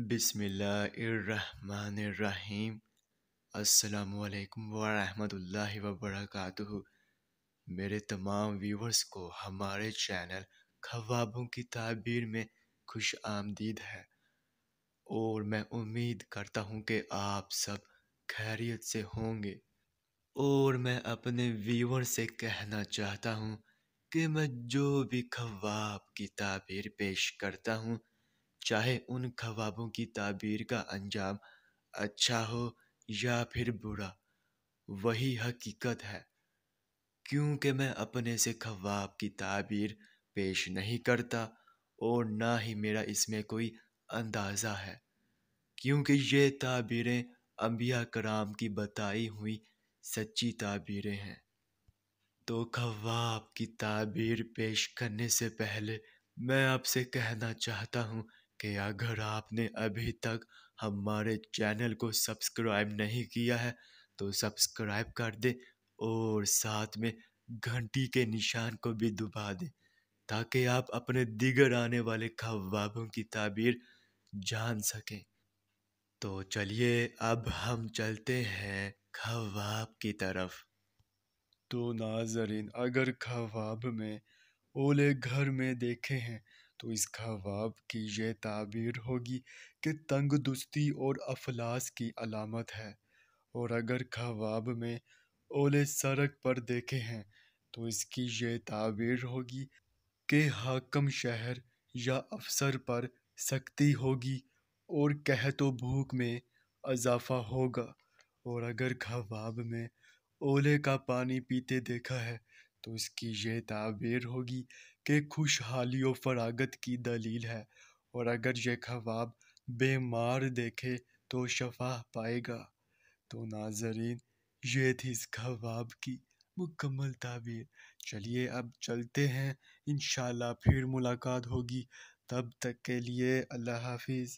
بسم اللہ الرحمن الرحیم۔ السلام علیکم ورحمۃ اللہ وبرکاتہ۔ میرے تمام ویورز کو ہمارے چینل خوابوں کی تعبیر میں خوش آمدید ہے، اور میں امید کرتا ہوں کہ آپ سب خیریت سے ہوں گے۔ اور میں اپنے ویور سے کہنا چاہتا ہوں کہ میں جو بھی خواب کی تعبیر پیش کرتا ہوں، چاہے ان خوابوں کی تعبیر کا انجام اچھا ہو یا پھر برا، وہی حقیقت ہے، کیونکہ میں اپنے سے خواب کی تعبیر پیش نہیں کرتا، اور نہ ہی میرا اس میں کوئی اندازہ ہے، کیونکہ یہ تعبیریں انبیاء کرام کی بتائی ہوئی سچی تعبیریں ہیں۔ تو خواب کی تعبیر پیش کرنے سے پہلے میں آپ سے کہنا چاہتا ہوں کہ اگر آپ نے ابھی تک ہمارے چینل کو سبسکرائب نہیں کیا ہے تو سبسکرائب کر دیں، اور ساتھ میں گھنٹی کے نشان کو بھی دبا دیں، تاکہ آپ اپنے دیگر آنے والے خوابوں کی تعبیر جان سکیں۔ تو چلیے اب ہم چلتے ہیں خواب کی طرف۔ تو ناظرین، اگر خواب میں اولے گھر میں دیکھے ہیں تو اس خواب کی یہ تعبیر ہوگی کہ تنگ دستی اور افلاس کی علامت ہے، اور اگر خواب میں اولے سڑک پر دیکھے ہیں تو اس کی یہ تعبیر ہوگی کہ حاکم شہر یا افسر پر سختی ہوگی اور قحط و بھوک میں اضافہ ہوگا، اور اگر خواب میں اولے کا پانی پیتے دیکھا ہے تو اس کی یہ تعبیر ہوگی کہ خوشحالی و فراغت کی دلیل ہے، اور اگر یہ خواب بیمار دیکھے تو شفا پائے گا۔ تو ناظرین، یہ تھی اس خواب کی مکمل تعبیر۔ چلیے اب چلتے ہیں، انشاءاللہ پھر ملاقات ہوگی، تب تک کے لیے اللہ حافظ۔